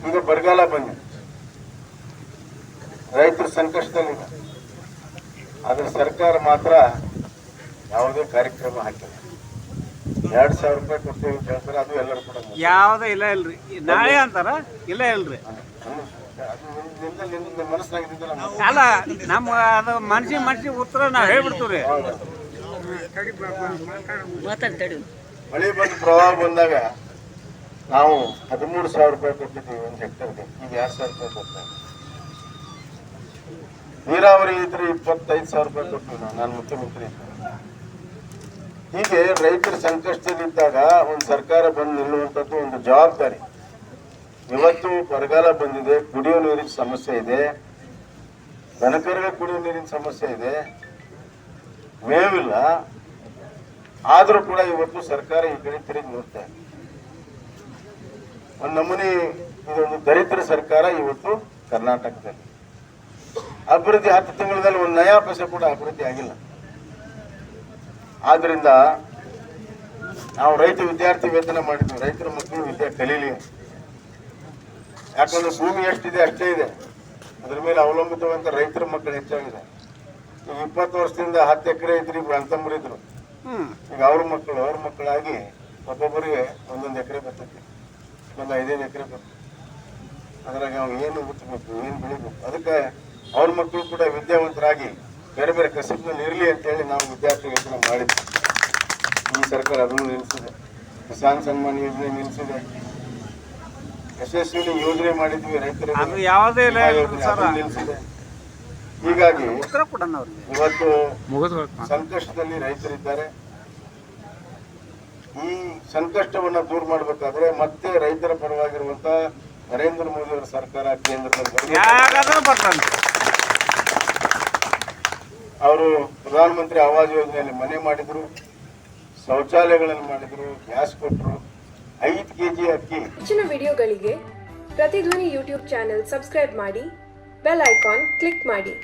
ಈಗ ಬರಗಾಲ ಬಂದಿದೆ, ರೈತರ ಸಂಕಷ್ಟದಲ್ಲಿದೆ. ಆದ್ರೆ ಸರ್ಕಾರ ಮಾತ್ರ ಯಾವುದೇ ಕಾರ್ಯಕ್ರಮ ಹಾಕಿಲ್ಲ. 2,000 ರೂಪಾಯಿ ಕೊಡ್ತೀವಿ ಅಂತ ಹೇಳ್ತಾರೆ, ಅದು ಎಲ್ಲರೂ ಕೂಡ ಯಾವುದೇ ಇಲ್ಲ ಇಲ್ರಿ. ನಾಳೆ ಅಂತಾರ, ಇಲ್ಲ ಇಲ್ರಿ. ಅಲ್ಲ, ನಮ್ಮ ಅದು ಮನ್ಸಿಗೆ ಉತ್ತರ ನಾವು ಹೇಳ್ಬಿಡ್ತೀವಿ. ಮಳೆ ಬಂದು ಪ್ರವಾಹ ಬಂದಾಗ ನಾವು 13,000 ರೂಪಾಯಿ ಕೊಟ್ಟಿದ್ದೀವಿ ಒಂದು ಹೆಕ್ಟರ್ಗೆ. ಈಗ 2,000 ರೂಪಾಯಿ ಕೊಡ್ತಾರೆ. ನೀರಾವರಿ ಇದ್ರೆ 25,000 ರೂಪಾಯಿ ಕೊಡ್ತೀವಿ ನಾನು ಮುಖ್ಯಮಂತ್ರಿ. ಹೀಗೆ ರೈತರ ಸಂಕಷ್ಟದಲ್ಲಿದ್ದಾಗ ಒಂದು ಸರ್ಕಾರ ಬಂದು ನಿಲ್ಲುವಂಥದ್ದು ಒಂದು ಜವಾಬ್ದಾರಿ. ಇವತ್ತು ಬರಗಾಲ ಬಂದಿದೆ, ಕುಡಿಯೋ ನೀರಿನ ಸಮಸ್ಯೆ ಇದೆ, ದನಕರಿಗೆ ಕುಡಿಯೋ ನೀರಿನ ಸಮಸ್ಯೆ ಇದೆ, ಮೇವಿಲ್ಲ. ಆದರೂ ಕೂಡ ಇವತ್ತು ಸರ್ಕಾರ ಈ ಕಡೆ ತಿರುಗಿ ನೋಡ್ತಾ ಇದೆ. ಒಂದು ನಮೂನಿ ಇದೊಂದು ದರಿದ್ರ ಸರ್ಕಾರ ಇವತ್ತು ಕರ್ನಾಟಕದಲ್ಲಿ. ಅಭಿವೃದ್ಧಿ 10 ತಿಂಗಳಲ್ಲಿ ಒಂದು ನಯಾ ಪೈಸೆ ಕೂಡ ಅಭಿವೃದ್ಧಿ ಆಗಿಲ್ಲ. ಆದ್ರಿಂದ ನಾವು ರೈತ ವಿದ್ಯಾರ್ಥಿ ವೇತನ ಮಾಡಿದ್ವಿ, ರೈತರ ಮಕ್ಕಳು ವಿದ್ಯೆ ಕಲೀಲಿ. ಯಾಕಂದ್ರೆ ಭೂಮಿ ಎಷ್ಟಿದೆ ಅಷ್ಟೇ ಇದೆ, ಅದ್ರ ಮೇಲೆ ಅವಲಂಬಿತವಂತ ರೈತರ ಮಕ್ಕಳು ಹೆಚ್ಚಾಗಿದೆ. ಈಗ 20 ವರ್ಷದಿಂದ 10 ಎಕರೆ ಇದ್ರು, ಅಂತಂಬ್ರು ಇದ್ರು. ಈಗ ಅವ್ರ ಮಕ್ಕಳಾಗಿ ಒಬ್ಬೊಬ್ಬರಿಗೆ ಒಂದೊಂದು ಎಕರೆ ಬರ್ತೈತಿ, ಒಂದು 5-5 ಎಕರೆ ಬರ್ತದೆ. ಅದ್ರಾಗ ನಾವು ಏನು ಹುಟ್ಟಬೇಕು, ಏನು ಬೆಳಿಬೇಕು, ಅದಕ್ಕೆ ಅವ್ರ ಮಕ್ಕಳು ಕೂಡ ವಿದ್ಯಾವಂತರಾಗಿ ಬೇರೆ ಬೇರೆ ಕಸಬ್ನಲ್ಲಿ ಇರಲಿ ಅಂತೇಳಿ ನಾವು ವಿದ್ಯಾರ್ಥಿ ವೇತನ ಮಾಡಿದ್ವಿ. ಈ ಸರ್ಕಾರ ಅದನ್ನು ನಿಲ್ಲಿಸಿದೆ. ಕಿಸಾನ್ ಸನ್ಮಾನ್ ಯೋಜನೆ ನಿಲ್ಲಿಸಿದೆ. ಯಶಸ್ವಿನಿ ಯೋಜನೆ ಮಾಡಿದ್ವಿ ರೈತರಿಗೆ, ನಿಲ್ಲಿಸಿದೆ. ಹೀಗಾಗಿ ಇವತ್ತು ಸಂಕಷ್ಟದಲ್ಲಿ ರೈತರಿದ್ದಾರೆ. ಈ ಸಂಕಷ್ಟವನ್ನ ದೂರ ಮಾಡಬೇಕಾದ್ರೆ ಮತ್ತೆ ರೈತರ ಪರವಾಗಿರುವಂತ ನರೇಂದ್ರ ಮೋದಿ ಅವರ ಸರ್ಕಾರ ಕೇಂದ್ರದಲ್ಲಿ ಅವರು ಪ್ರಧಾನಮಂತ್ರಿ ಆವಾಸ್ ಯೋಜನೆಯಲ್ಲಿ ಮನೆ ಮಾಡಿದ್ರು, ಶೌಚಾಲಯಗಳನ್ನು ಮಾಡಿದ್ರು, ಗ್ಯಾಸ್ ಕೊಟ್ಟರು, 5 kg ಅಕ್ಕಿ. ಹೆಚ್ಚಿನ ವಿಡಿಯೋಗಳಿಗೆ ಪ್ರತಿಧ್ವನಿ ಯೂಟ್ಯೂಬ್ ಚಾನೆಲ್ ಸಬ್ಸ್ಕ್ರೈಬ್ ಮಾಡಿ, ಬೆಲ್ ಐಕಾನ್ ಕ್ಲಿಕ್ ಮಾಡಿ.